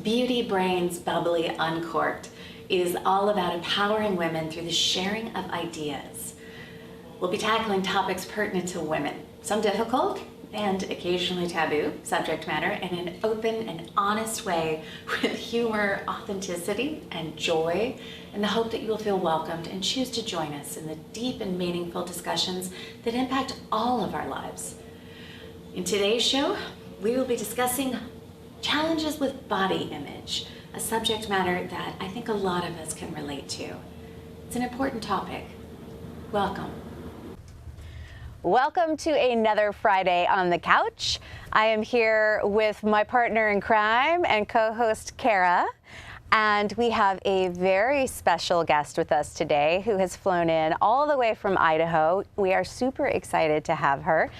Beauty Brains Bubbly Uncorked is all about empowering women through the sharing of ideas. We'll be tackling topics pertinent to women, some difficult and occasionally taboo subject matter, in an open and honest way with humor, authenticity, and joy, and the hope that you will feel welcomed and choose to join us in the deep and meaningful discussions that impact all of our lives. In today's show, we will be discussing challenges with body image, a subject matter that I think a lot of us can relate to. It's an important topic. Welcome. Welcome to another Friday on the Couch. I am here with my partner in crime and co-host Kara, and we have a very special guest with us today who has flown in all the way from Idaho. We are super excited to have her.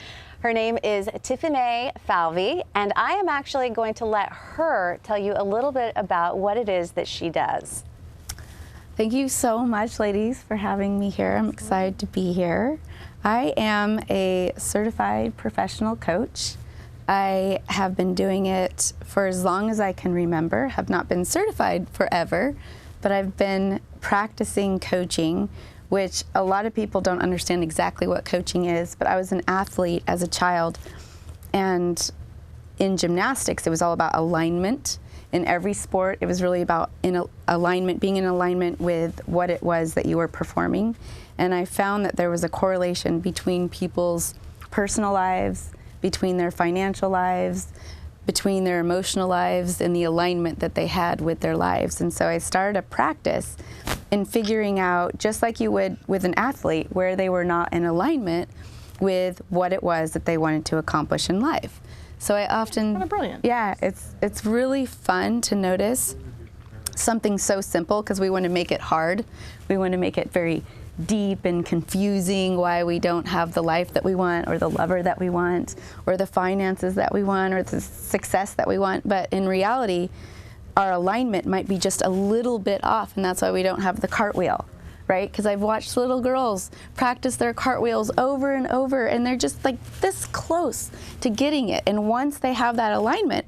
Her name is Tiffany Falvey, and I am actually going to let her tell you a little bit about what it is that she does. Thank you so much, ladies, for having me here. I'm excited to be here. I am a certified professional coach. I have been doing it for as long as I can remember, have not been certified forever, but I've been practicing coaching, which a lot of people don't understand exactly what coaching is, but I was an athlete as a child, and in gymnastics it was all about alignment. In every sport it was really about alignment, being in alignment with what it was that you were performing, and I found that there was a correlation between people's personal lives, between their financial lives, between their emotional lives, and the alignment that they had with their lives. And so I started a practice in figuring out, just like you would with an athlete, where they were not in alignment with what it was that they wanted to accomplish in life. So I often, kind of brilliant. Yeah, it's really fun to notice something so simple, because we want to make it hard. We want to make it very deep and confusing, why we don't have the life that we want, or the lover that we want, or the finances that we want, or the success that we want. But in reality, our alignment might be just a little bit off, and that's why we don't have the cartwheel, right? Because I've watched little girls practice their cartwheels over and over, and they're just like this close to getting it. And once they have that alignment,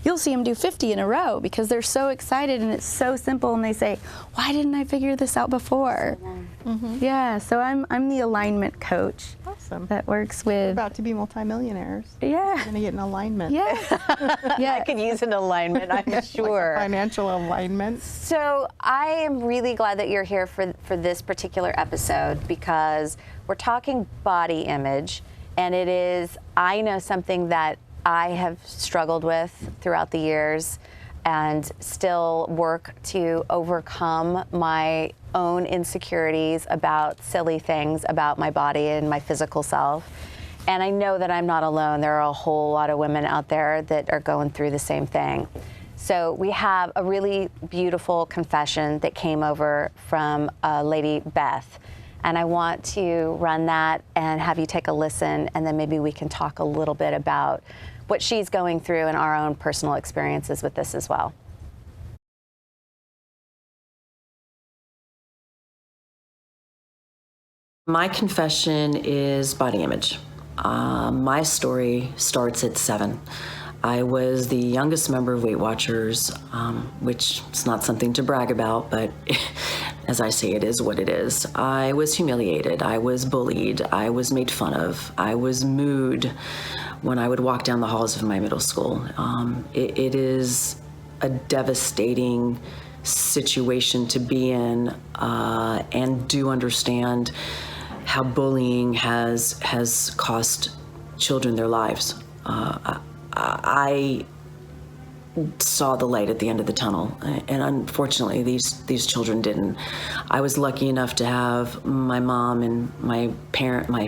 you'll see them do 50 in a row because they're so excited and it's so simple, and they say, why didn't I figure this out before? Mm-hmm. Yeah, so I'm the alignment coach. Awesome. That works We're with, about to be multimillionaires. yeah. We're going to get an alignment. Yeah. Yeah. I could use an alignment, I'm sure. Like a financial alignment. So I am really glad that you're here for this particular episode, because we're talking body image, and it is, I know, something that I have struggled with throughout the years and still work to overcome my own insecurities about silly things about my body and my physical self. And I know that I'm not alone. There are a whole lot of women out there that are going through the same thing. So we have a really beautiful confession that came over from Lady Beth. And I want to run that and have you take a listen, and then maybe we can talk a little bit about what she's going through and our own personal experiences with this as well. My confession is body image. My story starts at 7. I was the youngest member of Weight Watchers, which is not something to brag about, but as I say, it is what it is. I was humiliated. I was bullied. I was made fun of. I was mooed when I would walk down the halls of my middle school. It is a devastating situation to be in, and do understand how bullying has cost children their lives. I saw the light at the end of the tunnel, and unfortunately these children didn't. I was lucky enough to have my mom and my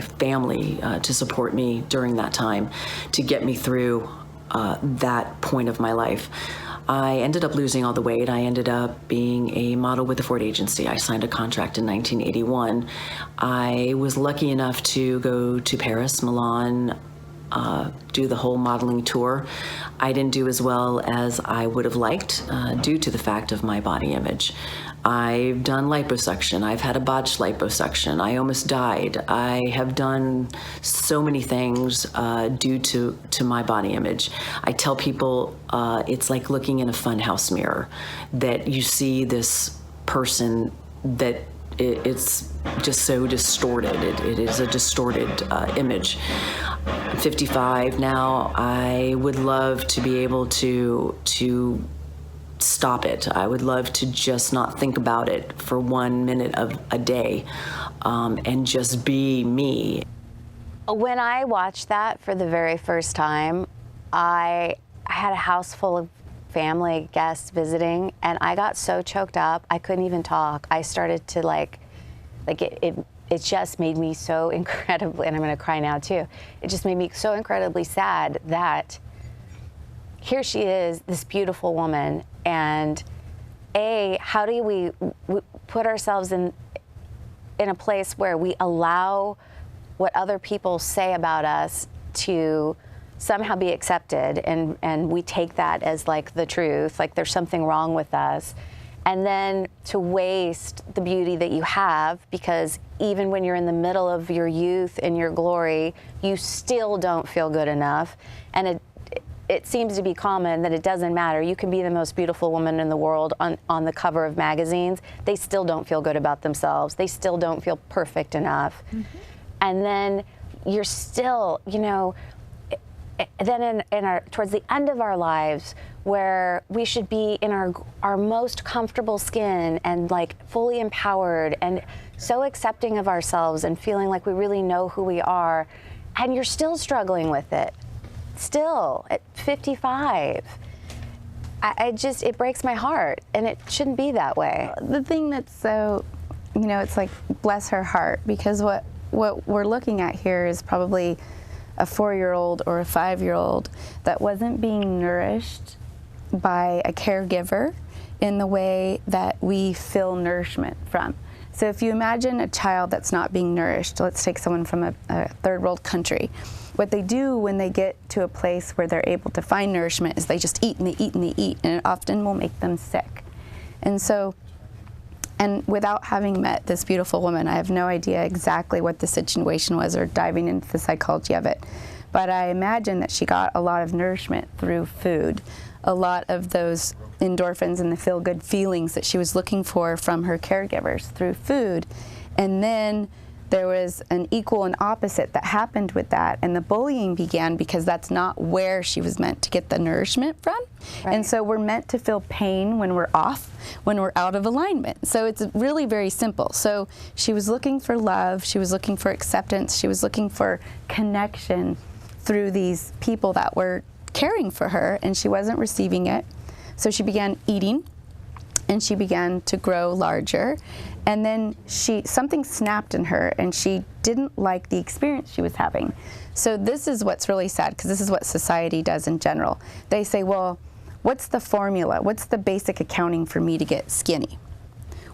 family to support me during that time, to get me through that point of my life. I ended up losing all the weight. I ended up being a model with the Ford agency. I signed a contract in 1981. I was lucky enough to go to Paris, Milan, do the whole modeling tour. I didn't do as well as I would have liked due to the fact of my body image. I've done liposuction. I've had a botched liposuction. I almost died. I have done so many things due to my body image. I tell people it's like looking in a funhouse mirror, that you see this person that it's just so distorted. It is a distorted image. I'm 55 now. I would love to be able to stop it. I would love to just not think about it for 1 minute of a day, and just be me. When I watched that for the very first time, I had a house full of family guests visiting, and I got so choked up I couldn't even talk. I started to it just made me so incredibly, and I'm going to cry now too, it just made me so incredibly sad that here she is, this beautiful woman, and how do we put ourselves in a place where we allow what other people say about us to somehow be accepted, and we take that as like the truth, like there's something wrong with us, and then to waste the beauty that you have, because even when you're in the middle of your youth and your glory, you still don't feel good enough. And it seems to be common that it doesn't matter. You can be the most beautiful woman in the world on the cover of magazines. They still don't feel good about themselves. They still don't feel perfect enough. Mm-hmm. And then you're still, then towards the end of our lives, where we should be in our most comfortable skin and like fully empowered and so accepting of ourselves and feeling like we really know who we are, and you're still struggling with it. Still at 55. It breaks my heart, and it shouldn't be that way. The thing that's so, it's like, bless her heart, because what we're looking at here is probably a 4-year-old or a 5-year-old that wasn't being nourished by a caregiver in the way that we feel nourishment from. So if you imagine a child that's not being nourished, let's take someone from a third world country. What they do when they get to a place where they're able to find nourishment is they just eat and they eat and they eat, and it often will make them sick. And without having met this beautiful woman, I have no idea exactly what the situation was or diving into the psychology of it. But I imagine that she got a lot of nourishment through food, a lot of those endorphins and the feel-good feelings that she was looking for from her caregivers through food. And then there was an equal and opposite that happened with that, and the bullying began because that's not where she was meant to get the nourishment from. Right. And so we're meant to feel pain when we're off, when we're out of alignment. So it's really very simple. So she was looking for love, she was looking for acceptance, she was looking for connection through these people that were caring for her, and she wasn't receiving it. So she began eating, and she began to grow larger, and then something snapped in her, and she didn't like the experience she was having. So this is what's really sad, because this is what society does in general. They say, well, what's the formula? What's the basic accounting for me to get skinny?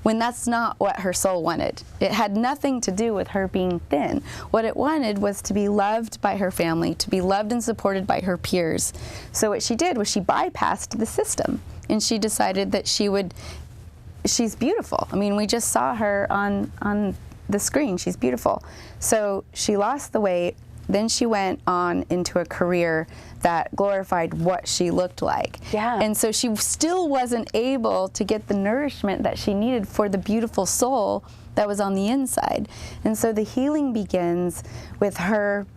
When that's not what her soul wanted. It had nothing to do with her being thin. What it wanted was to be loved by her family, to be loved and supported by her peers. So what she did was she bypassed the system, and she decided that she's beautiful. I mean, we just saw her on the screen. She's beautiful. So she lost the weight. Then she went on into a career that glorified what she looked like. Yeah. And so she still wasn't able to get the nourishment that she needed for the beautiful soul that was on the inside. And so the healing begins with her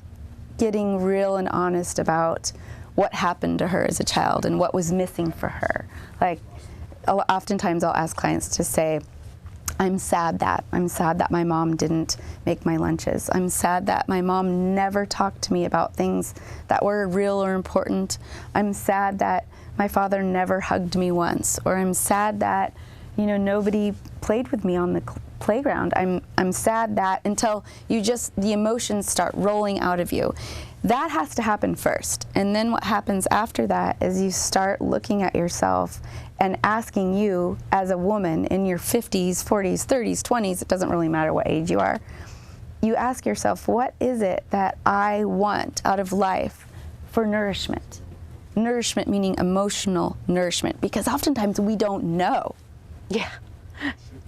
getting real and honest about what happened to her as a child and what was missing for her. Like, oftentimes I'll ask clients to say, I'm sad that my mom didn't make my lunches. I'm sad that my mom never talked to me about things that were real or important. I'm sad that my father never hugged me once. Or I'm sad that, nobody played with me on the playground. I'm sad that, until the emotions start rolling out of you. That has to happen first. And then what happens after that is you start looking at yourself and asking you as a woman in your 50s, 40s, 30s, 20s, it doesn't really matter what age you are, you ask yourself, what is it that I want out of life for nourishment? Nourishment meaning emotional nourishment, because oftentimes we don't know. Yeah.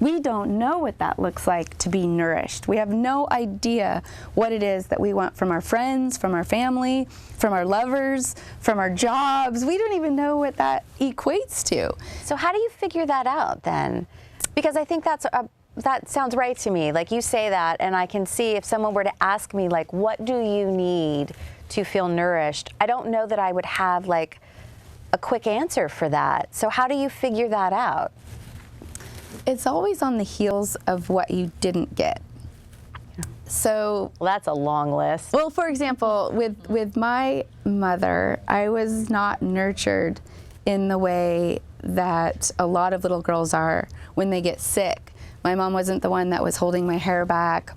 We don't know what that looks like to be nourished. We have no idea what it is that we want from our friends, from our family, from our lovers, from our jobs. We don't even know what that equates to. So how do you figure that out then? Because I think that sounds right to me. Like, you say that, and I can see if someone were to ask me, like, what do you need to feel nourished? I don't know that I would have like a quick answer for that. So how do you figure that out? It's always on the heels of what you didn't get. So, Well, that's a long list. well, for example, with my mother, I was not nurtured in the way that a lot of little girls are when they get sick. My mom wasn't the one that was holding my hair back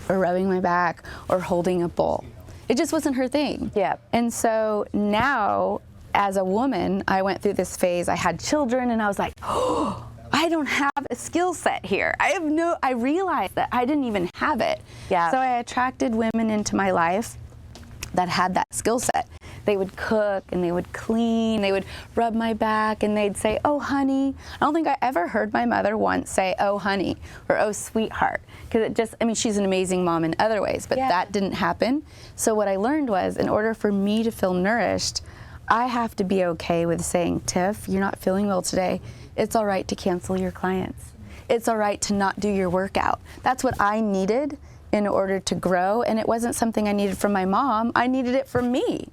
or rubbing my back or holding a bowl. It just wasn't her thing. Yeah. And so now, as a woman, I went through this phase. I had children, and I was like, oh, I don't have a skill set here. I realized that I didn't even have it. Yeah. So I attracted women into my life that had that skill set. They would cook and they would clean, they would rub my back and they'd say, oh, honey. I don't think I ever heard my mother once say, oh, honey, or oh, sweetheart. Because it just, I mean, she's an amazing mom in other ways, but Yeah. that didn't happen. So what I learned was, in order for me to feel nourished, I have to be okay with saying, Tiff, you're not feeling well today. It's all right to cancel your clients. It's all right to not do your workout. That's what I needed in order to grow, and it wasn't something I needed from my mom. I needed it from me.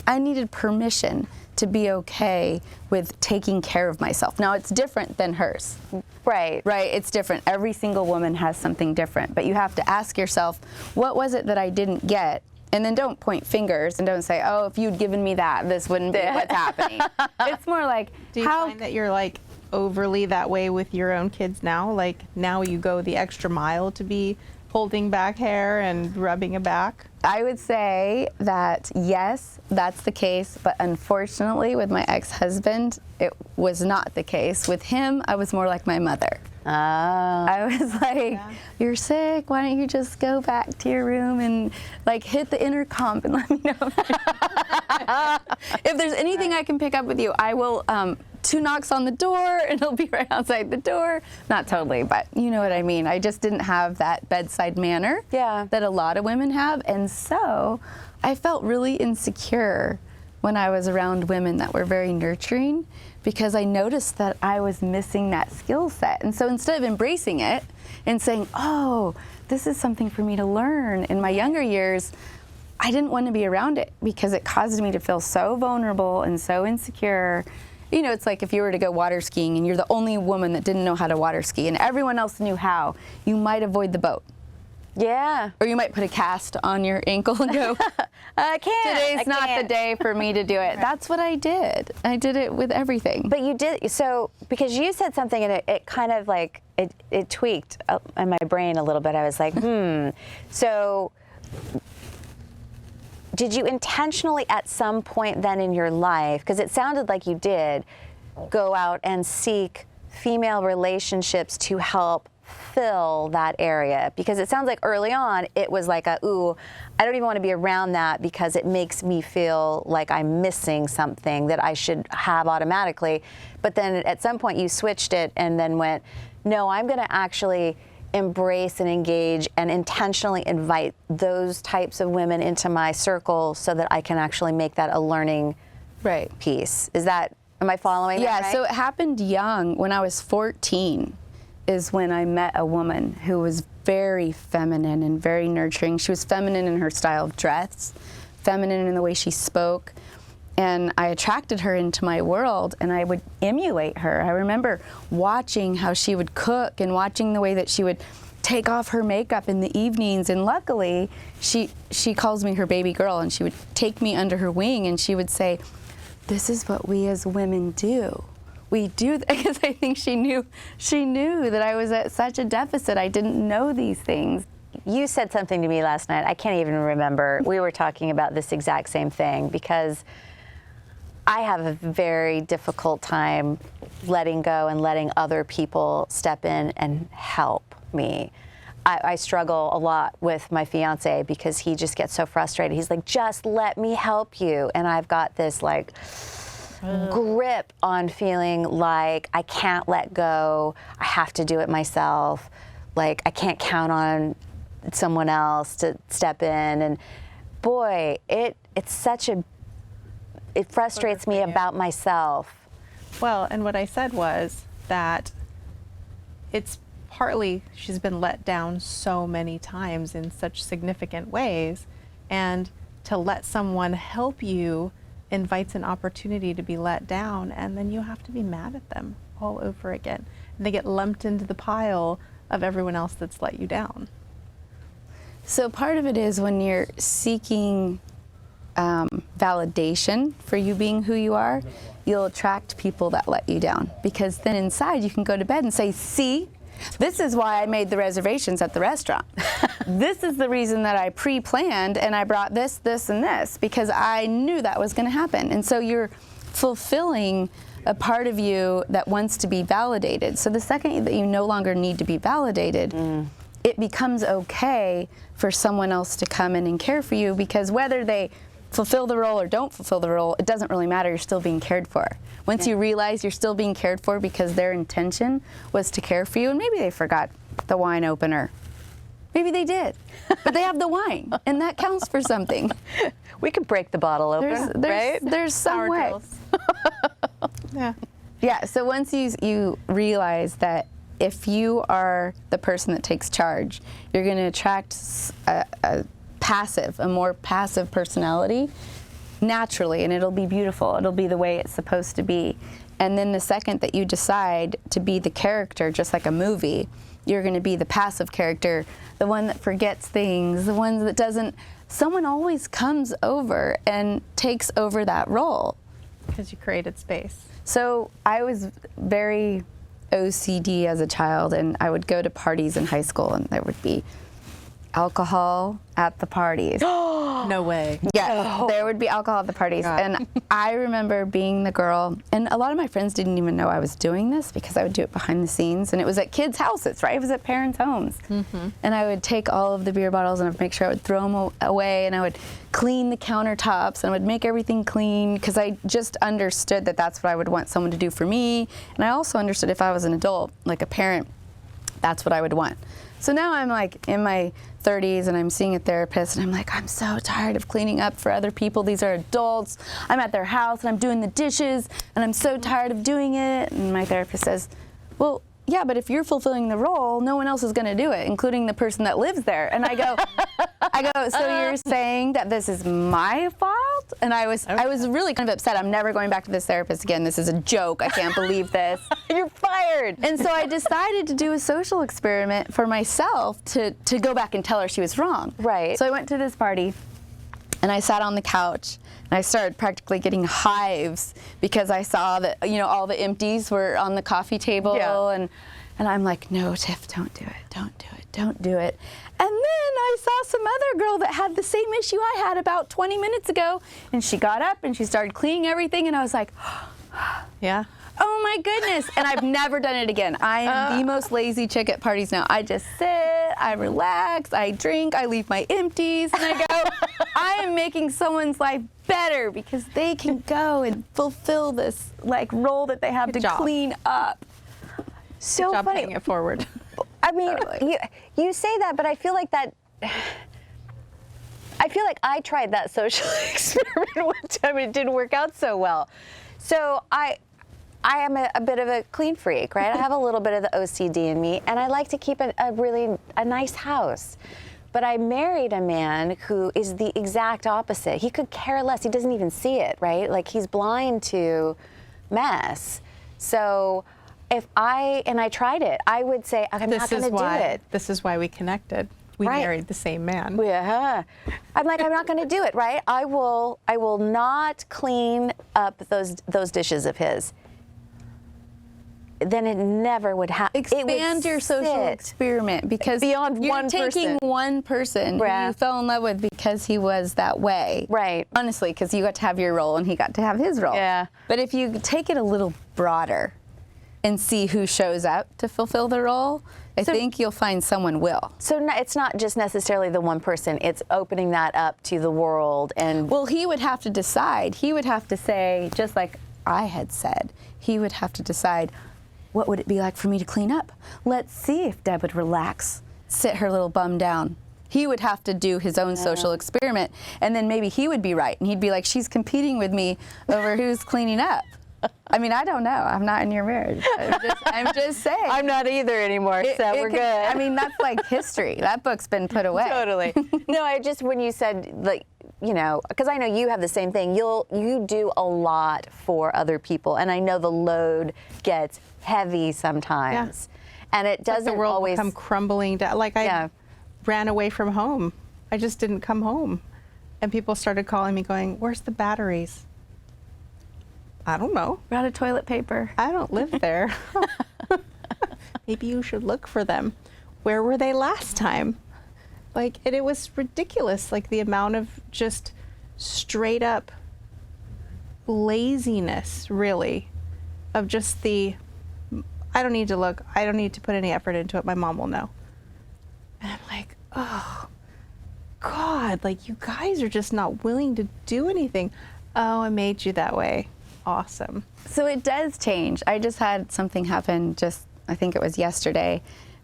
I needed permission to be okay with taking care of myself. Now, it's different than hers. Right. Right, it's different. Every single woman has something different, but you have to ask yourself, what was it that I didn't get? And then don't point fingers and don't say, oh, if you'd given me that, this wouldn't be what's happening. It's more like, Do you find that you're like overly that way with your own kids now? Like, now you go the extra mile to be holding back hair and rubbing a back? I would say that yes, that's the case, but unfortunately with my ex-husband, it was not the case. With him, I was more like my mother. Oh. I was like, you're sick, why don't you just go back to your room and like hit the intercom and let me know. If there's anything I can pick up with you, I will 2 knocks on the door and it'll be right outside the door. Not totally, but you know what I mean. I just didn't have that bedside manner that a lot of women have. And so I felt really insecure when I was around women that were very nurturing, because I noticed that I was missing that skill set. And so instead of embracing it and saying, oh, this is something for me to learn in my younger years, I didn't want to be around it because it caused me to feel so vulnerable and so insecure. You know, it's like if you were to go water skiing and you're the only woman that didn't know how to water ski and everyone else knew how, you might avoid the boat. Yeah. Or you might put a cast on your ankle and go, I can't. today's not the day for me to do it. That's what I did. I did it with everything. But you did, so, because you said something and it kind of like, it tweaked in my brain a little bit. I was like, So, did you intentionally at some point then in your life, because it sounded like you did, go out and seek female relationships to help fill that area? Because it sounds like early on it was like ooh, I don't even want to be around that because it makes me feel like I'm missing something that I should have automatically. But then at some point you switched it and then went, no, I'm going to actually embrace and engage and intentionally invite those types of women into my circle so that I can actually make that a learning piece. Am I following that right? So it happened young. When I was 14 is when I met a woman who was very feminine and very nurturing. She was feminine in her style of dress, feminine in the way she spoke. And I attracted her into my world and I would emulate her. I remember watching how she would cook and watching the way that she would take off her makeup in the evenings. And luckily, she calls me her baby girl, and she would take me under her wing and she would say, this is what we as women do. We do, because I think she knew that I was at such a deficit. I didn't know these things. You said something to me last night. I can't even remember. We were talking about this exact same thing because I have a very difficult time letting go and letting other people step in and help me. I struggle a lot with my fiance because he just gets so frustrated. He's like, just let me help you. And I've got this like grip on feeling like I can't let go. I have to do it myself. Like I can't count on someone else to step in. And boy, it frustrates me about myself. Well, and what I said was that it's partly she's been let down so many times in such significant ways, and to let someone help you invites an opportunity to be let down, and then you have to be mad at them all over again. And they get lumped into the pile of everyone else that's let you down. So part of it is when you're seeking validation for you being who you are, you'll attract people that let you down, because then inside you can go to bed and say, see, this is why I made the reservations at the restaurant. This is the reason that I pre-planned and I brought this, this, and this, because I knew that was going to happen. And so you're fulfilling a part of you that wants to be validated. So the second that you no longer need to be validated, it becomes okay for someone else to come in and care for you, because whether they fulfill the role or don't fulfill the role, it doesn't really matter. You're still being cared for. Once you realize you're still being cared for because their intention was to care for you, and maybe they forgot the wine opener. Maybe they did, but they have the wine, and that counts for something. We could break the bottle open, right? There's some Power way. drills. Yeah. Yeah, so once you realize that if you are the person that takes charge, you're going to attract a more passive personality naturally, and it'll be beautiful. It'll be the way it's supposed to be. And then the second that you decide to be the character, just like a movie, you're going to be the passive character, the one that forgets things, the one that doesn't. Someone always comes over and takes over that role. Because you created space. So I was very OCD as a child, and I would go to parties in high school, and there would be alcohol at the parties. No way. Yeah, there would be alcohol at the parties. God. And I remember being the girl, and a lot of my friends didn't even know I was doing this because I would do it behind the scenes, and it was at kids' houses, right? It was at parents' homes. And I would take all of the beer bottles and I'd make sure I would throw them away, and I would clean the countertops, and I would make everything clean, because I just understood that that's what I would want someone to do for me. And I also understood if I was an adult, like a parent, that's what I would want. So now I'm like in my 30s and I'm seeing a therapist, and I'm like, I'm so tired of cleaning up for other people. These are adults. I'm at their house and I'm doing the dishes, and I'm so tired of doing it. And my therapist says, well, yeah, but if you're fulfilling the role, no one else is going to do it, including the person that lives there. And I go, so you're saying that this is my fault? And I was really kind of upset. I'm never going back to this therapist again. This is a joke. I can't believe this. You're fired. And so I decided to do a social experiment for myself to go back and tell her she was wrong. Right. So I went to this party, and I sat on the couch, and I started practically getting hives because I saw that, all the empties were on the coffee table. Yeah. And I'm like, no, Tiff, don't do it. Don't do it. Don't do it. And then I saw some other girl that had the same issue I had about 20 minutes ago, and she got up and she started cleaning everything, and I was like, Yeah. oh my goodness. And I've never done it again. I am the most lazy chick at parties now. I just sit, I relax, I drink, I leave my empties, and I go, I am making someone's life better because they can go and fulfill this role that they have Good to job. clean up. So Good job funny. paying it forward. I mean, you say that, but I feel like I tried that social experiment one time, and it didn't work out so well. So I am a bit of a clean freak, right? I have a little bit of the OCD in me, and I like to keep a nice house. But I married a man who is the exact opposite. He could care less. He doesn't even see it, right? Like, he's blind to mess. So I tried it, I would say, I'm not going to do it. This is why we connected. We Right. married the same man. Yeah. I'm like, I'm not going to do it, right? I will not clean up those dishes of his. Then it never would happen. Expand your social experiment, because Beyond you're one taking person. one person who Yeah. you fell in love with because he was that way. Right. Honestly, because you got to have your role and he got to have his role. Yeah. But if you take it a little broader and see who shows up to fulfill the role, I think you'll find someone will. So it's not just necessarily the one person, it's opening that up to the world. And Well, he would have to decide. He would have to say, just like I had said, he would have to decide, what would it be like for me to clean up? Let's see if Deb would relax, sit her little bum down. He would have to do his own social experiment, and then maybe he would be right, and he'd be like, she's competing with me over who's cleaning up. I mean, I don't know. I'm not in your marriage. I'm just saying. I'm not either anymore, so we're good. I mean, that's like history. That book's been put away. Totally. No, I just, when you said, like, you know, because I know you have the same thing. You do a lot for other people, and I know the load gets heavy sometimes, and it doesn't the world always come crumbling down. Like I ran away from home. I just didn't come home, and people started calling me, going, "Where's the batteries?" I don't know. We're out of toilet paper. I don't live there. Maybe you should look for them. Where were they last time? Like, and it was ridiculous, like the amount of just straight up laziness, really, of just the, I don't need to look, I don't need to put any effort into it, my mom will know. And I'm like, oh, God, like you guys are just not willing to do anything. Oh, I made you that way. Awesome. So it does change. I just had something happen I think it was yesterday.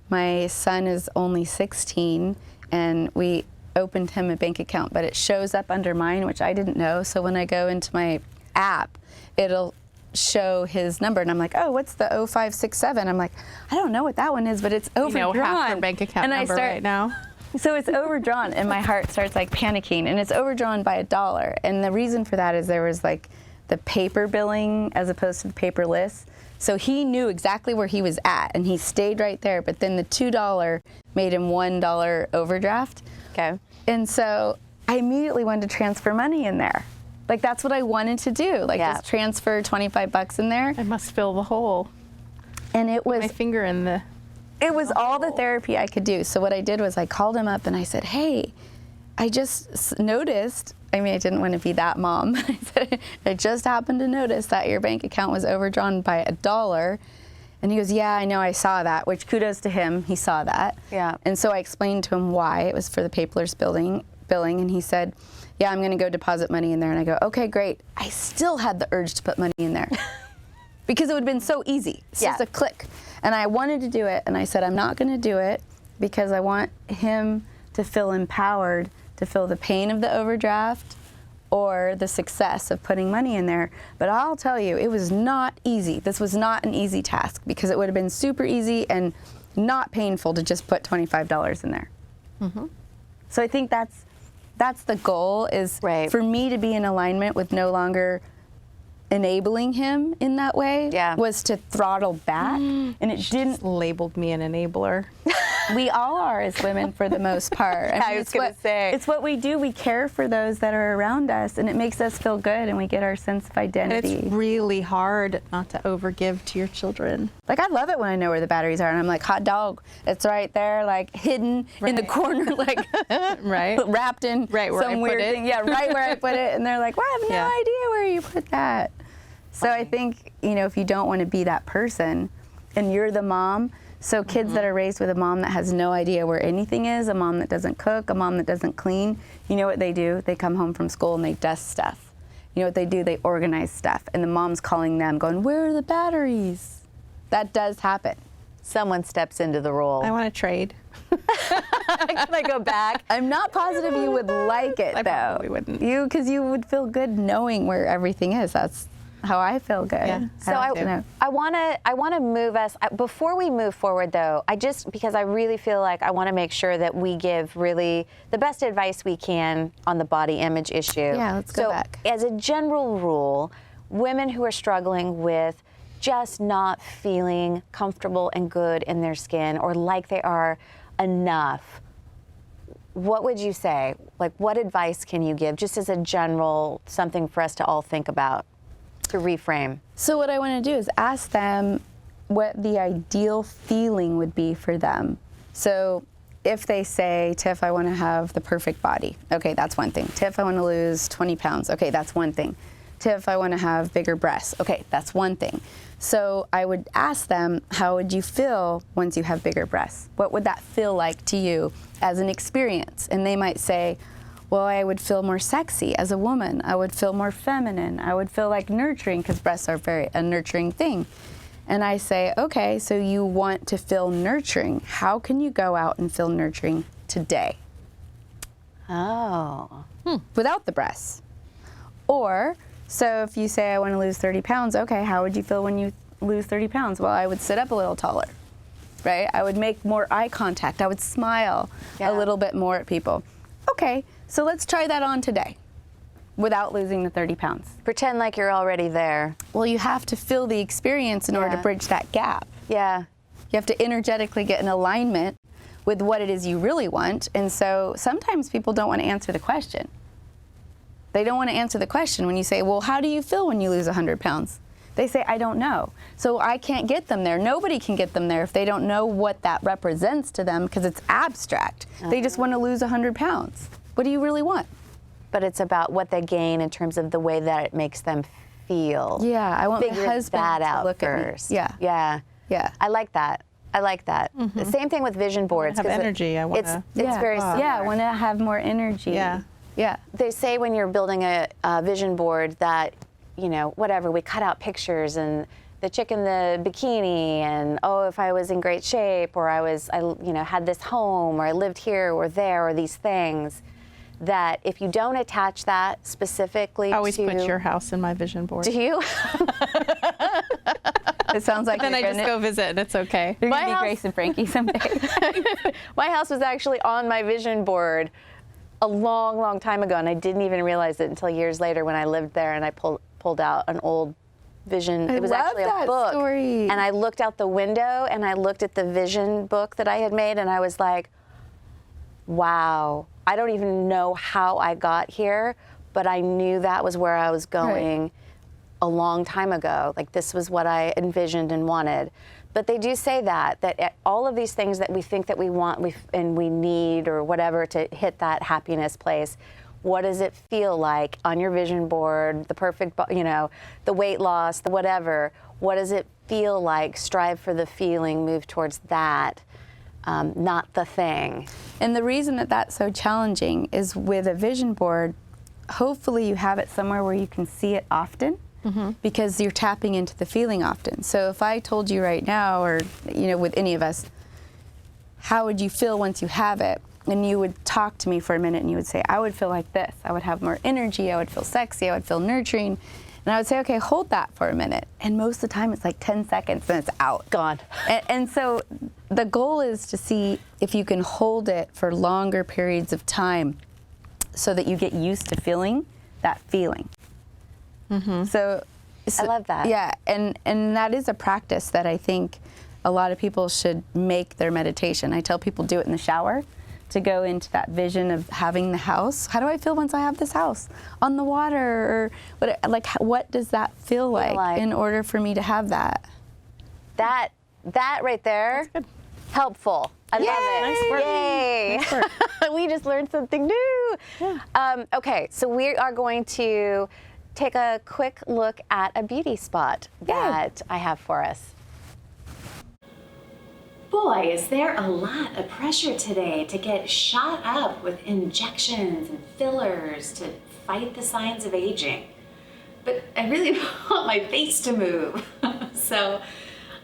My son is only 16, and we opened him a bank account, but it shows up under mine, which I didn't know. So when I go into my app, it'll show his number, and I'm like, oh, what's the 0567? I'm like, I don't know what that one is, but it's overdrawn. You know half her bank account number right now. So it's overdrawn, and my heart starts like panicking, and it's overdrawn by $1. And the reason for that is there was like the paper billing as opposed to the paperless. So he knew exactly where he was at, and he stayed right there. But then the $2 made him $1 overdraft. Okay. And so I immediately wanted to transfer money in there. Like, that's what I wanted to do. Like, just transfer $25 in there. I must fill the hole. And it was My finger in the. It was all the therapy I could do. So what I did was I called him up and I said, hey, I just noticed, I mean, I didn't want to be that mom. I said, I just happened to notice that your bank account was overdrawn by $1. And he goes, yeah, I know, I saw that, which kudos to him, he saw that. Yeah. And so I explained to him why it was for the paperless billing, and he said, yeah, I'm going to go deposit money in there. And I go, okay, great. I still had the urge to put money in there because it would have been so easy. It's just a click. And I wanted to do it, and I said, I'm not going to do it because I want him to feel empowered to feel the pain of the overdraft or the success of putting money in there. But I'll tell you, it was not easy. This was not an easy task because it would have been super easy and not painful to just put $25 in there. Mm-hmm. So I think that's the goal, is for me to be in alignment with no longer enabling him in that way, was to throttle back. And it didn't. Labeled me an enabler. We all are as women for the most part. I was going to say. It's what we do. We care for those that are around us, and it makes us feel good, and we get our sense of identity. And it's really hard not to overgive to your children. Like, I love it when I know where the batteries are, and I'm like, hot dog, it's right there, like hidden in the corner, like wrapped in some weird thing. Yeah, right where I put it. And they're like, well, I have no idea where you put that. So I think, if you don't want to be that person, and you're the mom, so kids that are raised with a mom that has no idea where anything is, a mom that doesn't cook, a mom that doesn't clean, you know what they do? They come home from school and they dust stuff. You know what they do? They organize stuff. And the mom's calling them, going, where are the batteries? That does happen. Someone steps into the role. I want to trade. Can I go back? I'm not positive you would like it, I though. probably wouldn't. Because you would feel good knowing where everything is. That's how I feel good. Yeah. So I want to move us, before we move forward though, because I really feel like I want to make sure that we give really the best advice we can on the body image issue. Yeah, let's go back. As a general rule, women who are struggling with just not feeling comfortable and good in their skin, or like they are enough, what would you say? Like, what advice can you give, just as a general, something for us to all think about? To reframe. So what I want to do is ask them what the ideal feeling would be for them. So if they say, Tiff, I want to have the perfect body. Okay, that's one thing. Tiff, I want to lose 20 pounds. Okay, that's one thing. Tiff, I want to have bigger breasts. Okay, that's one thing. So I would ask them, how would you feel once you have bigger breasts? What would that feel like to you as an experience? And they might say, well, I would feel more sexy as a woman. I would feel more feminine. I would feel like nurturing, because breasts are a nurturing thing. And I say, okay, so you want to feel nurturing. How can you go out and feel nurturing today? Oh. Without the breasts. Or, so if you say, I want to lose 30 pounds, okay, how would you feel when you lose 30 pounds? Well, I would sit up a little taller, right? I would make more eye contact. I would smile a little bit more at people. Okay, so let's try that on today without losing the 30 pounds. Pretend like you're already there. Well, you have to feel the experience in order to bridge that gap. Yeah. You have to energetically get in alignment with what it is you really want. And so sometimes people don't want to answer the question. They don't want to answer the question when you say, well, how do you feel when you lose 100 pounds? They say, I don't know. So I can't get them there. Nobody can get them there if they don't know what that represents to them, because it's abstract. They just want to lose 100 pounds. What do you really want? But it's about what they gain in terms of the way that it makes them feel. Yeah, I want my Figure husband that to out look first. at me. Yeah. Yeah. I like that. I like that. The same thing with vision boards. have 'cause energy. I wanna- It's very similar. Yeah, I want to have more energy. Yeah. Yeah. They say when you're building a vision board that, you know, whatever, we cut out pictures and the chick in the bikini and, oh, if I was in great shape, or I had this home, or I lived here or there, or these things, that if you don't attach that specifically I always to... put your house in my vision board. Do you? It sounds like Then I you're just go visit and it's okay. You're My going to be house- Grace and Frankie someday. My house was actually on my vision board a long, long time ago, and I didn't even realize it until years later when I lived there and I pulled out an old vision. I It was love actually a that book. story. And I looked out the window and I looked at the vision book that I had made, and I was like, wow, I don't even know how I got here, but I knew that was where I was going a long time ago. Like, this was what I envisioned and wanted. But they do say that all of these things that we think that we want and we need or whatever to hit that happiness place, what does it feel like on your vision board, the perfect, the weight loss, the whatever, what does it feel like? Strive for the feeling, move towards that, not the thing. And the reason that that's so challenging is with a vision board, hopefully you have it somewhere where you can see it often, because you're tapping into the feeling often. So if I told you right now, or with any of us, how would you feel once you have it? And you would talk to me for a minute and you would say, I would feel like this. I would have more energy. I would feel sexy. I would feel nurturing. And I would say, okay, hold that for a minute. And most of the time it's like 10 seconds and it's out. Gone. And so the goal is to see if you can hold it for longer periods of time so that you get used to feeling that feeling. So I love that. Yeah, and that is a practice that I think a lot of people should make their meditation. I tell people do it in the shower, to go into that vision of having the house. How do I feel once I have this house on the water? Or what does that feel like in order for me to have that? That right there, helpful. I love it. Nice work. Yay. Nice work. We just learned something new. Yeah. Okay, so we are going to take a quick look at a beauty spot that I have for us. Boy, is there a lot of pressure today to get shot up with injections and fillers to fight the signs of aging. But I really want my face to move. So,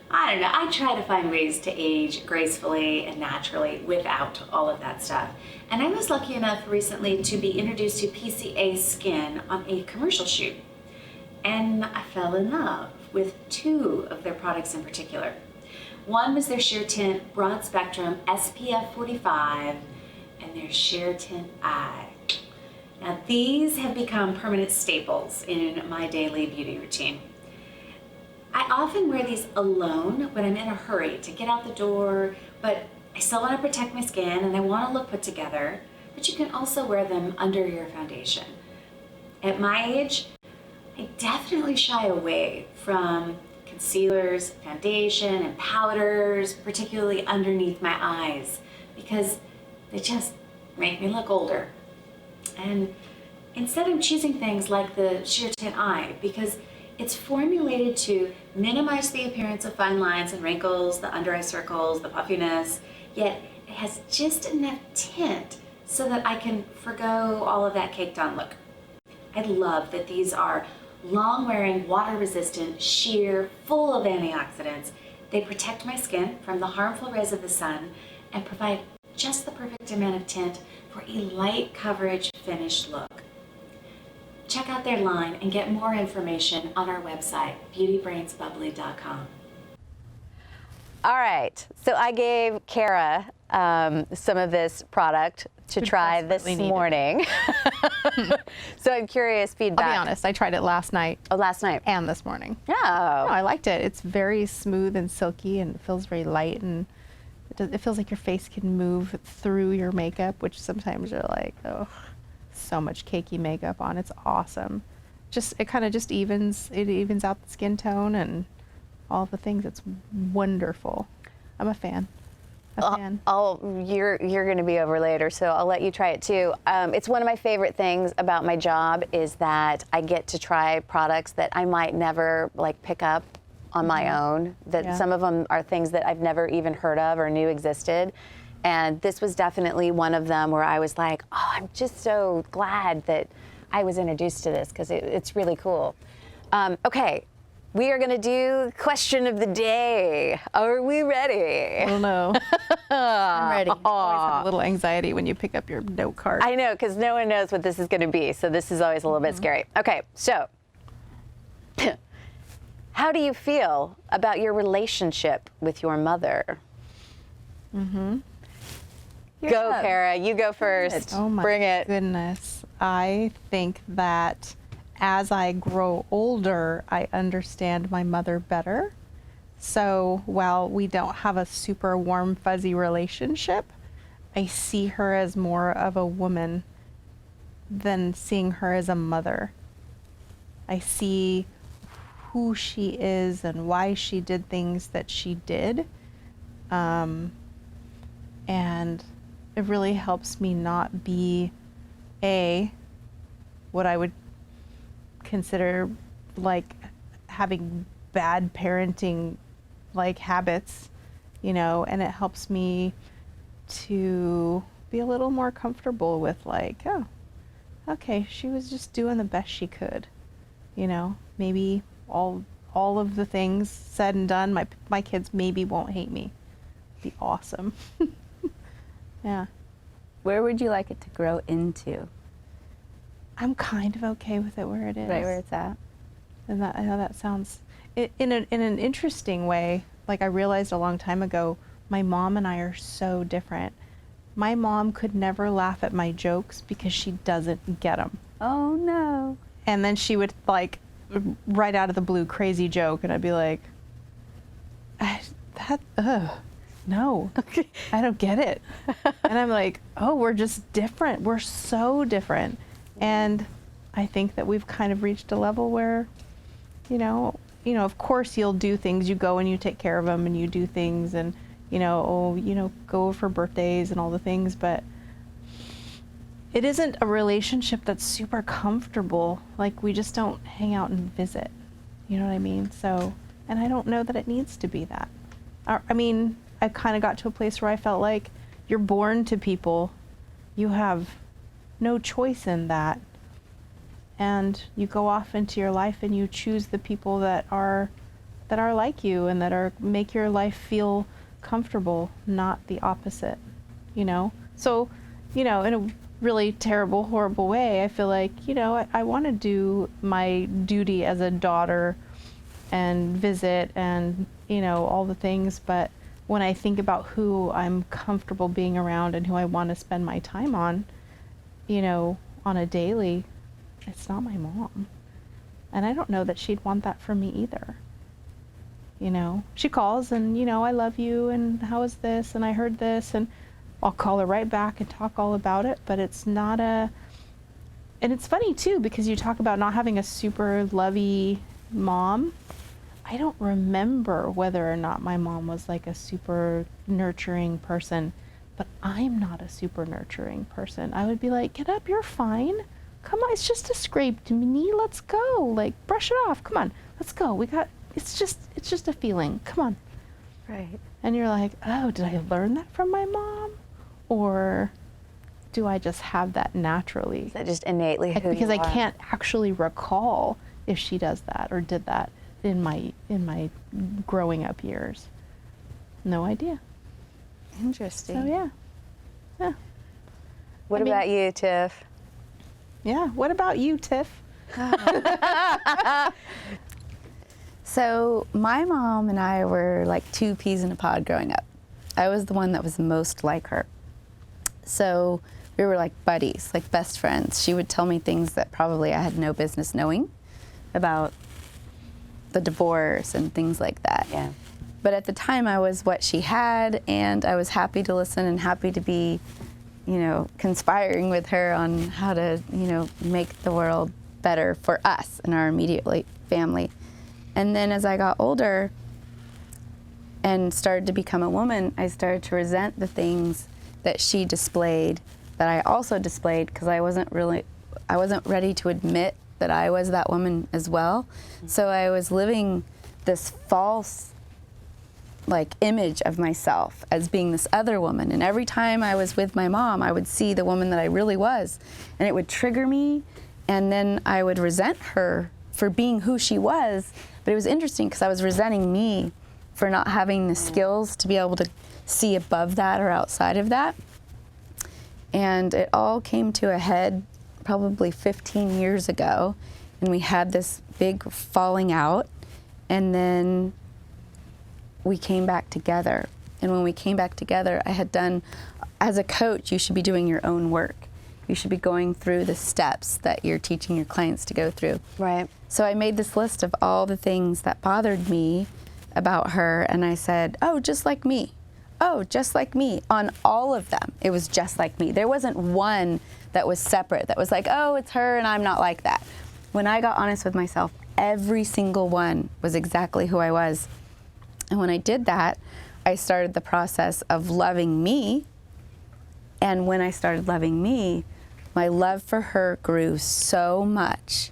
I don't know, I try to find ways to age gracefully and naturally without all of that stuff. And I was lucky enough recently to be introduced to PCA Skin on a commercial shoot. And I fell in love with two of their products in particular. One was their Sheer Tint Broad Spectrum SPF 45 and their Sheer Tint Eye. Now these have become permanent staples in my daily beauty routine. I often wear these alone when I'm in a hurry to get out the door, but I still want to protect my skin and I want to look put together, but you can also wear them under your foundation. At my age, I definitely shy away from concealers, foundation, and powders, particularly underneath my eyes, because they just make me look older. And Instead, I'm choosing things like the Sheer Tint Eye because it's formulated to minimize the appearance of fine lines and wrinkles, the under eye circles, the puffiness, yet it has just enough tint so that I can forgo all of that caked on look. I love that these are long-wearing, water-resistant, sheer, full of antioxidants. They protect my skin from the harmful rays of the sun and provide just the perfect amount of tint for a light coverage finished look. Check out their line and get more information on our website, beautybrainsbubbly.com. All right, so I gave Kara some of this product to try this desperately need it. morning. So I'm curious feedback. I'll be honest, I tried it last night Oh, last night. and this morning. Oh. No, I liked it. It's very smooth and silky and it feels very light, and it feels like your face can move through your makeup, which sometimes you're like, oh, so much cakey makeup on. It's awesome. It kind of just evens out the skin tone and all the things. It's wonderful. I'm a fan. You're going to be over later, so I'll let you try it too. It's one of my favorite things about my job is that I get to try products that I might never pick up on my own. That some of them are things that I've never even heard of or knew existed. And this was definitely one of them where I was like, oh, I'm just so glad that I was introduced to this because it's really cool. Okay. We are going to do question of the day. Are we ready? I don't know. I'm ready. I always have a little anxiety when you pick up your note card. I know, because no one knows what this is going to be, so this is always a little bit scary. Okay, so how do you feel about your relationship with your mother? Go, Kara. You go first. Oh my Bring it. goodness. I think that as I grow older, I understand my mother better. So while we don't have a super warm, fuzzy relationship, I see her as more of a woman than seeing her as a mother. I see who she is and why she did things that she did. And it really helps me not be what I would consider like having bad parenting habits, and it helps me to be a little more comfortable with oh, okay, she was just doing the best she could, maybe all of the things said and done, my kids maybe won't hate me. Be awesome. Yeah. Where would you like it to grow into? I'm kind of okay with it where it is. Right where it's at? And I know that sounds, in an interesting way, I realized a long time ago, my mom and I are so different. My mom could never laugh at my jokes because she doesn't get them. Oh, no. And then she would, right out of the blue, crazy joke, and I'd be like, no, I don't get it. And I'm like, oh, we're just different. We're so different. And I think that we've kind of reached a level where, of course you'll do things, you go and you take care of them and you do things and, go for birthdays and all the things, but it isn't a relationship that's super comfortable. We just don't hang out and visit. You know what I mean? So, and I don't know that it needs to be that. I kind of got to a place where I felt like you're born to people. You have no choice in that. And you go off into your life and you choose the people that are like you and that make your life feel comfortable, not the opposite, So, in a really terrible, horrible way, I feel like, I want to do my duty as a daughter and visit and, all the things, but when I think about who I'm comfortable being around and who I want to spend my time on, on a daily, it's not my mom. And I don't know that she'd want that for me either. She calls and, I love you and how is this and I heard this, and I'll call her right back and talk all about it, but it's not and it's funny too, because you talk about not having a super lovey mom. I don't remember whether or not my mom was a super nurturing person, but I'm not a super nurturing person. I would be like, get up, you're fine. come on, it's just a scraped knee. Let's go. Like, brush it off. Come on, let's go. It's just a feeling. Come on. Right. And you're like, oh, did I learn that from my mom? Or do I just have that naturally? Is that just innately who Because you I are? can't actually recall if she does that or did that in my growing up years. No idea. Interesting. So yeah. What about you, Tiff? Yeah. What about you, Tiff? So my mom and I were like two peas in a pod growing up. I was the one that was most like her. So we were like buddies, like best friends. She would tell me things that probably I had no business knowing about the divorce and things like that. Yeah. But at the time I was what she had, and I was happy to listen and happy to be, conspiring with her on how to, make the world better for us and our immediate family. And then as I got older and started to become a woman, I started to resent the things that she displayed that I also displayed, because I wasn't ready to admit that I was that woman as well. So I was living this false image of myself as being this other woman. And every time I was with my mom, I would see the woman that I really was, and it would trigger me, and then I would resent her for being who she was. But it was interesting because I was resenting me for not having the skills to be able to see above that or outside of that. And it all came to a head probably 15 years ago, and we had this big falling out, and then we came back together. And when we came back together, I had done, as a coach, you should be doing your own work. You should be going through the steps that you're teaching your clients to go through. Right. So I made this list of all the things that bothered me about her, and I said, oh, just like me. Oh, just like me. On all of them, it was just like me. There wasn't one that was separate, that was like, oh, it's her and I'm not like that. When I got honest with myself, every single one was exactly who I was. And when I did that, I started the process of loving me. And when I started loving me, my love for her grew so much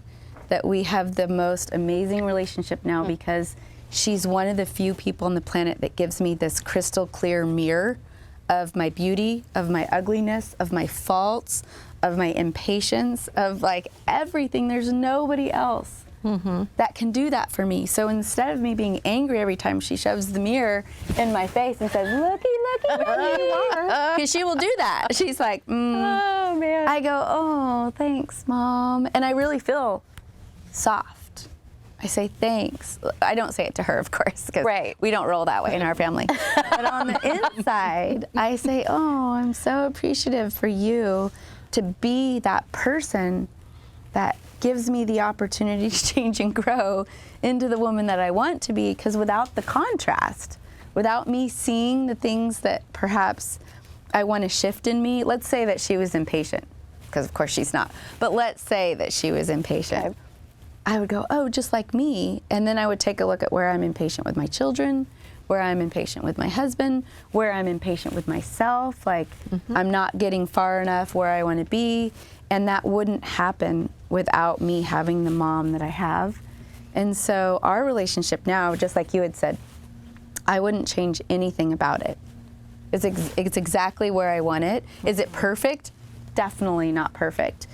that we have the most amazing relationship now, because she's one of the few people on the planet that gives me this crystal clear mirror of my beauty, of my ugliness, of my faults, of my impatience, of everything. There's nobody else that can do that for me. So instead of me being angry every time she shoves the mirror in my face and says, looky, looky, looky, because she will do that. She's like, Oh, man. I go, oh, thanks, Mom. And I really feel soft. I say thanks. I don't say it to her, of course, because Right. we don't roll that way in our family. But on the inside, I say, oh, I'm so appreciative for you to be that person that gives me the opportunity to change and grow into the woman that I want to be, because without the contrast, without me seeing the things that perhaps I want to shift in me, let's say that she was impatient, because of course she's not, but let's say that she was impatient. Okay. I would go, oh, just like me. And then I would take a look at where I'm impatient with my children, where I'm impatient with my husband, where I'm impatient with myself, I'm not getting far enough where I want to be. And that wouldn't happen without me having the mom that I have. And so our relationship now, just like you had said, I wouldn't change anything about it. It's exactly where I want it. Is it perfect? Definitely not perfect.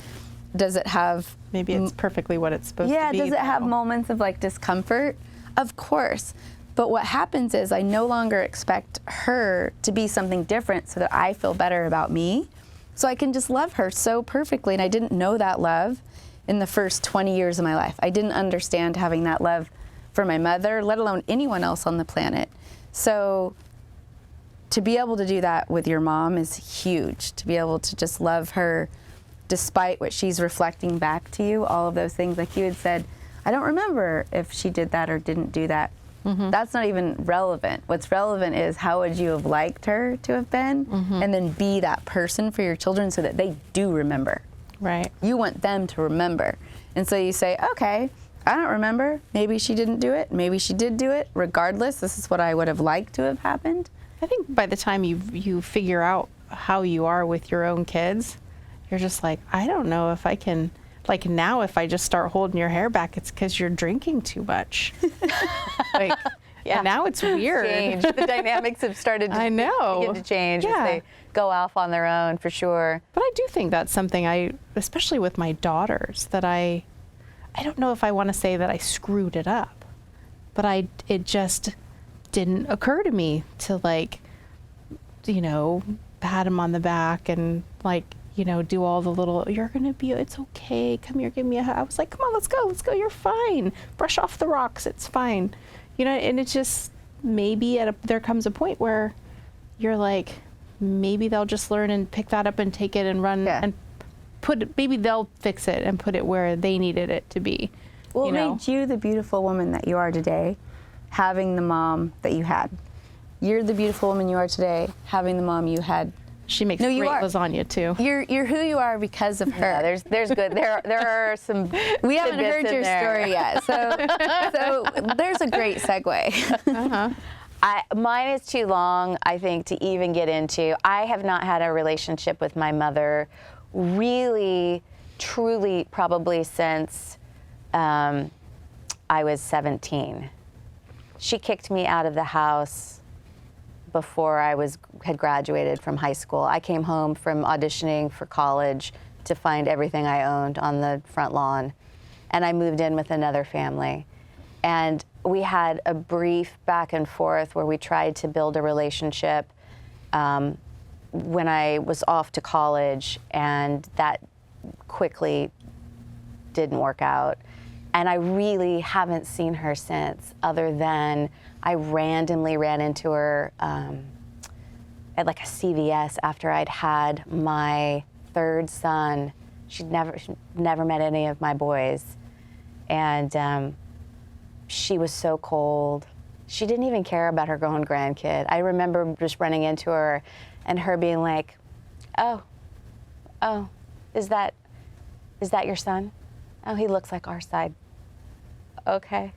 Does it have... Maybe it's perfectly what it's supposed to be. Yeah, does it have though. moments of discomfort? Of course. But what happens is I no longer expect her to be something different so that I feel better about me. So I can just love her so perfectly. And I didn't know that love in the first 20 years of my life. I didn't understand having that love for my mother, let alone anyone else on the planet. So to be able to do that with your mom is huge. To be able to just love her despite what she's reflecting back to you, all of those things. Like you had said, I don't remember if she did that or didn't do that. That's not even relevant. What's relevant is how would you have liked her to have been, and then be that person for your children so that they do remember. Right. You want them to remember. And so you say, okay, I don't remember. Maybe she didn't do it. Maybe she did do it. Regardless, this is what I would have liked to have happened. I think by the time you figure out how you are with your own kids, you're just like, I don't know if I can like now if I just start holding your hair back, it's because you're drinking too much. Like, Yeah. and now it's weird. Change. The dynamics have started to I know. begin to change as Yeah. they go off on their own, for sure. But I do think that's something especially with my daughters, that I don't know if I want to say that I screwed it up, but it just didn't occur to me to, like, you know, pat him on the back and, like, you know, do all the little, it's okay, come here, give me a hug. I was like, come on, let's go, you're fine. Brush off the rocks, it's fine. You know, and it's just, maybe there comes a point where you're like, maybe they'll just learn and pick that up and take it and run and maybe they'll fix it and put it where they needed it to be. Well, you know? it made you the beautiful woman that you are today, having the mom that you had. You're the beautiful woman you are today, having the mom you had. She makes No, great you are. lasagna too. You're who you are because of her. Yeah, there's good. There are some. We haven't tidbits heard in your there. story yet, so there's a great segue. Mine is too long, I think, to even get into. I have not had a relationship with my mother really, truly, probably since I was 17. She kicked me out of the house before I had graduated from high school. I came home from auditioning for college to find everything I owned on the front lawn, and I moved in with another family. And we had a brief back and forth where we tried to build a relationship when I was off to college, and that quickly didn't work out. And I really haven't seen her since, other than I randomly ran into her at like a CVS after I'd had my third son. She'd never met any of my boys. And she was so cold. She didn't even care about her grown grandkid. I remember just running into her and her being like, oh, is that your son? Oh, he looks like our side. Okay.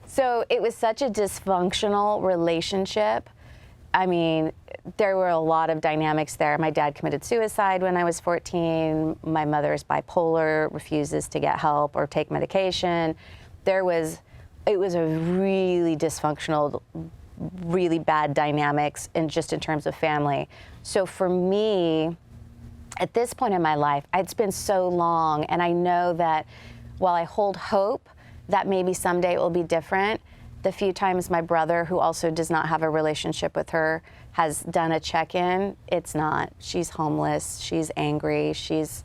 So it was such a dysfunctional relationship. I mean, there were a lot of dynamics there. My dad committed suicide when I was 14. My mother is bipolar, refuses to get help or take medication. It was a really dysfunctional, really bad dynamics in terms of family. So for me, at this point in my life, it's been so long, and I know that while I hold hope that maybe someday it will be different, the few times my brother, who also does not have a relationship with her, has done a check-in, it's not. She's homeless, she's angry, she's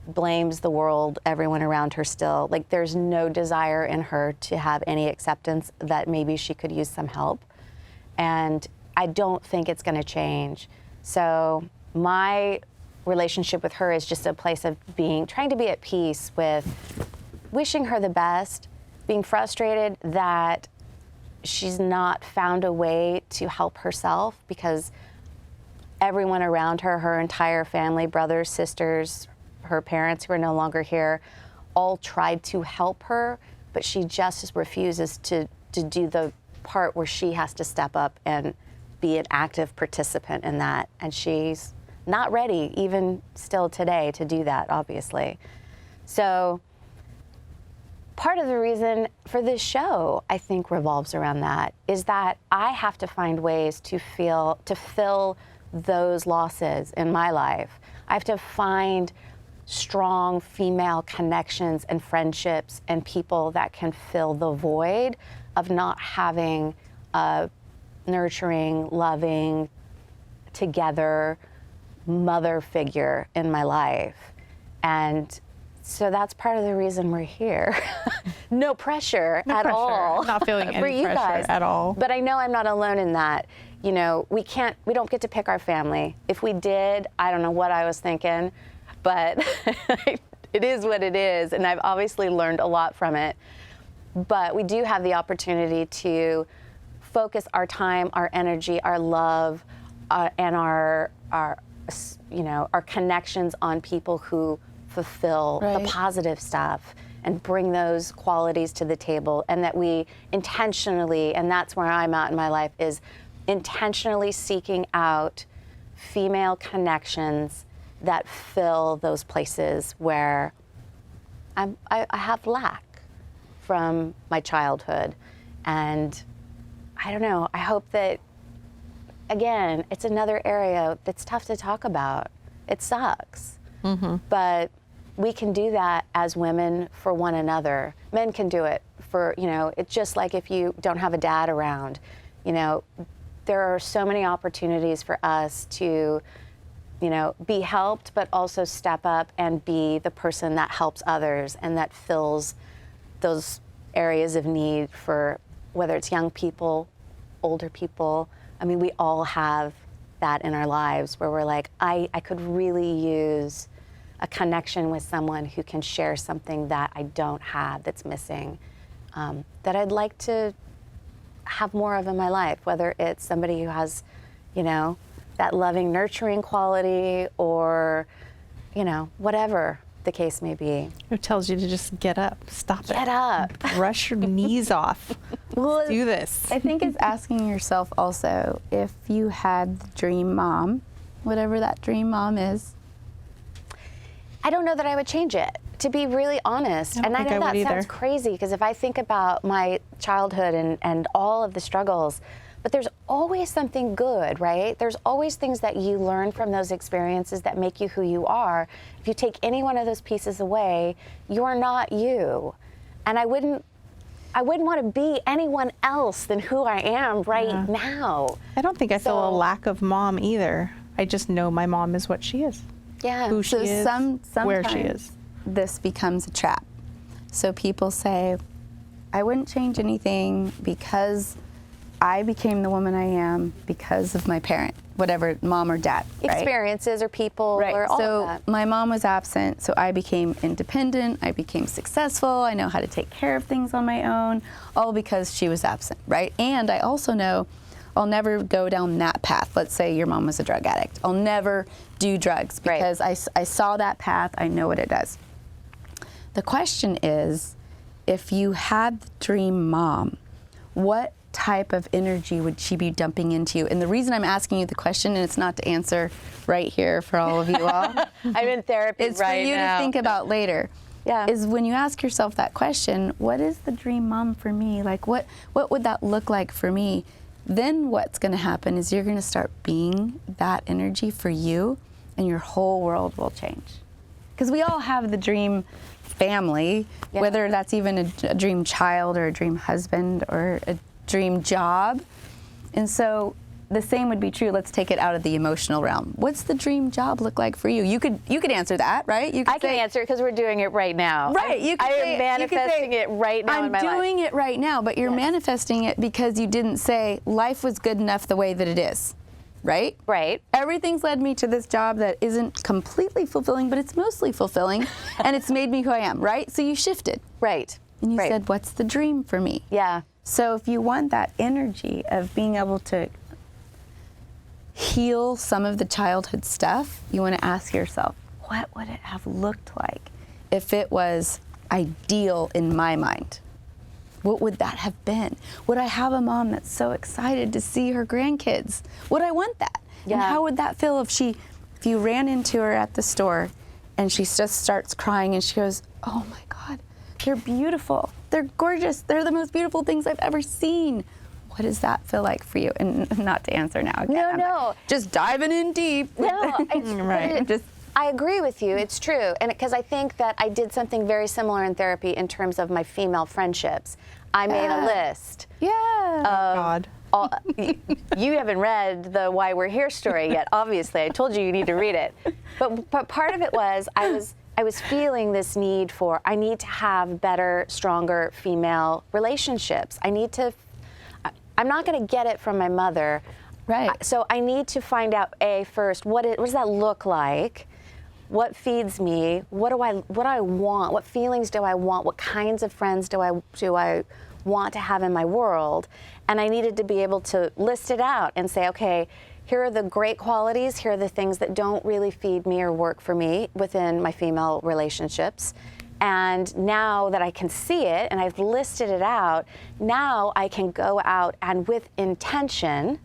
blames the world, everyone around her still. Like, there's no desire in her to have any acceptance that maybe she could use some help. And I don't think it's gonna change. So my relationship with her is just a place of trying to be at peace with wishing her the best, being frustrated that she's not found a way to help herself, because everyone around her, her entire family, brothers, sisters, her parents who are no longer here, all tried to help her, but she just refuses to do the part where she has to step up and be an active participant in that. And she's not ready, even still today, to do that, obviously. So part of the reason for this show, I think, revolves around that, is that I have to find ways to fill those losses in my life. I have to find strong female connections and friendships and people that can fill the void of not having a nurturing, loving, together mother figure in my life. And so that's part of the reason we're here. No pressure at all. Not feeling for any you pressure guys. at all. But I know I'm not alone in that. You know, we don't get to pick our family. If we did, I don't know what I was thinking, but it is what it is. And I've obviously learned a lot from it. But we do have the opportunity to focus our time, our energy, our love, and our connections on people who fulfill the positive stuff and bring those qualities to the table, and that we intentionally, and that's where I'm at in my life, is intentionally seeking out female connections that fill those places where I have lack from my childhood, and I don't know, I hope that, again, it's another area that's tough to talk about. It sucks, but we can do that as women for one another. Men can do it for, it's just like if you don't have a dad around, there are so many opportunities for us to, be helped, but also step up and be the person that helps others and that fills those areas of need for whether it's young people, older people. I mean, we all have that in our lives where we're like, I could really use a connection with someone who can share something that I don't have, that's missing, that I'd like to have more of in my life, whether it's somebody who has, that loving, nurturing quality, or, whatever the case may be. Who tells you to just get up, stop it. Get up. Brush your knees off. Let's do this. I think it's asking yourself also, if you had the dream mom, whatever that dream mom is. I don't know that I would change it, to be really honest. And I know that sounds crazy, because if I think about my childhood and all of the struggles, but there's always something good, right? There's always things that you learn from those experiences that make you who you are. If you take any one of those pieces away, you're not you. And I wouldn't want to be anyone else than who I am right now. I don't think I feel a lack of mom either. I just know my mom is what she is. Yeah. Who she is, where she is. This becomes a trap. So people say, I wouldn't change anything because I became the woman I am because of my parent, whatever, mom or dad. Right? Experiences or people or all of that. So my mom was absent, so I became independent, I became successful, I know how to take care of things on my own, all because she was absent, right? And I also know I'll never go down that path. Let's say your mom was a drug addict. I'll never do drugs because I saw that path, I know what it does. The question is, if you had the dream mom, what type of energy would she be dumping into you? And the reason I'm asking you the question, and it's not to answer right here for all of you all, I'm in therapy it's right for you now. to think about later. Yeah. Is when you ask yourself that question, what is the dream mom for me? Like, what would that look like for me? Then what's going to happen is you're going to start being that energy for you, and your whole world will change. Because we all have the dream family, whether that's even a dream child or a dream husband or a dream job. And so the same would be true. Let's take it out of the emotional realm. What's the dream job look like for you? You could answer that, right? I can answer it because we're doing it right now. Right. I am manifesting it right now in my life. I'm doing it right now, but you're manifesting it because you didn't say life was good enough the way that it is. Right? Right. Everything's led me to this job that isn't completely fulfilling, but it's mostly fulfilling, and it's made me who I am, right? So you shifted. Right. And you said, what's the dream for me? Yeah. So if you want that energy of being able to heal some of the childhood stuff, you want to ask yourself, what would it have looked like if it was ideal in my mind? What would that have been? Would I have a mom that's so excited to see her grandkids? Would I want that? Yeah. And how would that feel if you ran into her at the store and she just starts crying and she goes, oh my God, they're beautiful. They're gorgeous. They're the most beautiful things I've ever seen. What does that feel like for you? And not to answer now. Again, No. Just diving in deep. No, Right. I agree with you. It's true. And because I think that I did something very similar in therapy in terms of my female friendships. I made a list. Yeah. God. You haven't read the Why We're Here story yet, obviously. I told you need to read it. But part of it was I was feeling this need for, I need to have better, stronger female relationships. I'm not going to get it from my mother. Right. So I need to find out, first, what does that look like? What feeds me? What do I want? What feelings do I want? What kinds of friends do I want to have in my world? And I needed to be able to list it out and say, okay, here are the great qualities, here are the things that don't really feed me or work for me within my female relationships. And now that I can see it and I've listed it out, now I can go out and with intention,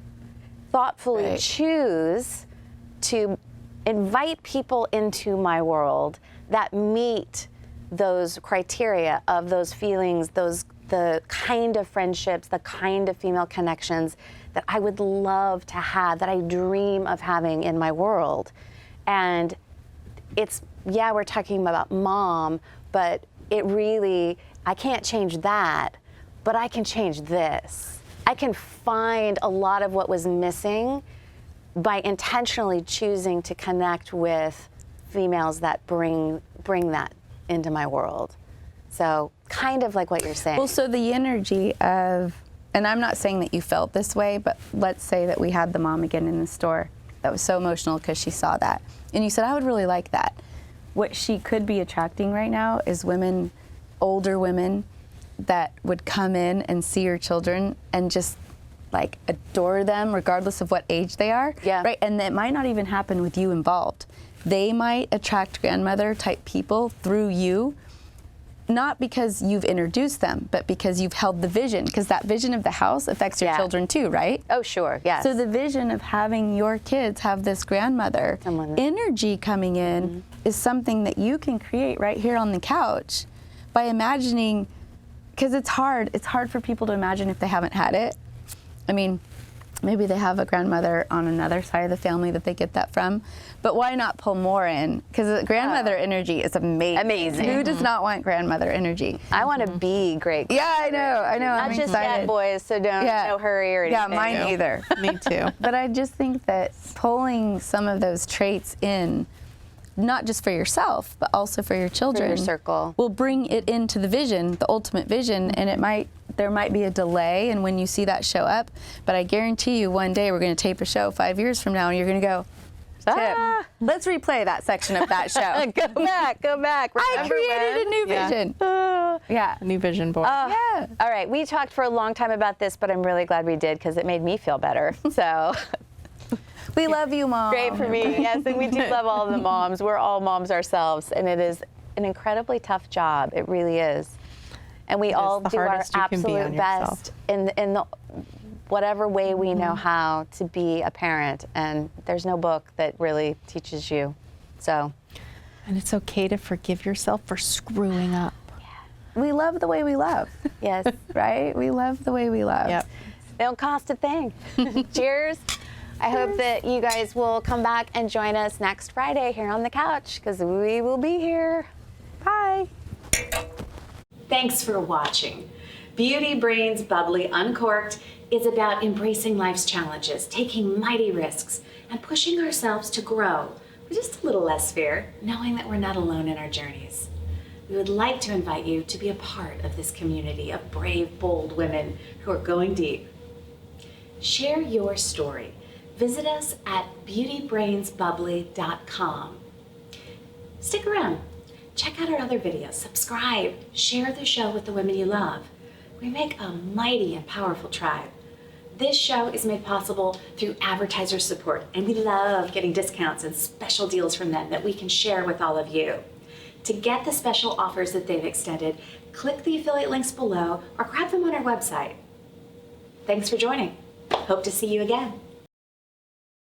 thoughtfully choose to invite people into my world that meet those criteria of those feelings, the kind of friendships, the kind of female connections that I would love to have, that I dream of having in my world. And it's, yeah, we're talking about mom, but it really, I can't change that, but I can change this. I can find a lot of what was missing by intentionally choosing to connect with females that bring that into my world. So kind of like what you're saying. Well, so the energy of, and I'm not saying that you felt this way, but let's say that we had the mom again in the store that was so emotional because she saw that. And you said, I would really like that. What she could be attracting right now is women, older women, that would come in and see your children and just like adore them regardless of what age they are. Yeah. Right? And that might not even happen with you involved. They might attract grandmother type people through you, not because you've introduced them, but because you've held the vision, because that vision of the house affects your children too, right? Oh, sure, yes. So the vision of having your kids have this grandmother energy coming in is something that you can create right here on the couch by imagining, because it's hard for people to imagine if they haven't had it. I mean, maybe they have a grandmother on another side of the family that they get that from, but why not pull more in? Because grandmother energy is amazing. Amazing. Who does not want grandmother energy? I want to be great. Yeah, I know. Not I'm just excited. yet, boys, so no hurry or anything. Yeah, mine either. Me too. But I just think that pulling some of those traits in, not just for yourself, but also for your children, your circle, will bring it into the vision, the ultimate vision, and there might be a delay in when you see that show up, but I guarantee you one day we're going to tape a show 5 years from now and you're going to go, Tim, let's replay that section of that show. Go back. I created a new vision. Yeah. A new vision board. Yeah. All right, we talked for a long time about this, but I'm really glad we did because it made me feel better. So We love you, Mom. great for me. Yes, and we do love all of the moms. We're all moms ourselves, and it is an incredibly tough job. It really is. And we all the do our hardest you can be absolute on yourself. best in the whatever way we know how to be a parent. And there's no book that really teaches you. So, And it's okay to forgive yourself for screwing up. We love the way we love, yes, right? We love the way we love. Yep. they don't cost a thing. Cheers. I hope that you guys will come back and join us next Friday here on the couch because we will be here. Bye. Thanks for watching. Beauty Brains Bubbly Uncorked is about embracing life's challenges, taking mighty risks, and pushing ourselves to grow with just a little less fear, knowing that we're not alone in our journeys. We would like to invite you to be a part of this community of brave, bold women who are going deep. Share your story. Visit us at beautybrainsbubbly.com. Stick around. Check out our other videos, subscribe, share the show with the women you love. We make a mighty and powerful tribe. This show is made possible through advertiser support, and we love getting discounts and special deals from them that we can share with all of you. To get the special offers that they've extended, click the affiliate links below or grab them on our website. Thanks for joining. Hope to see you again.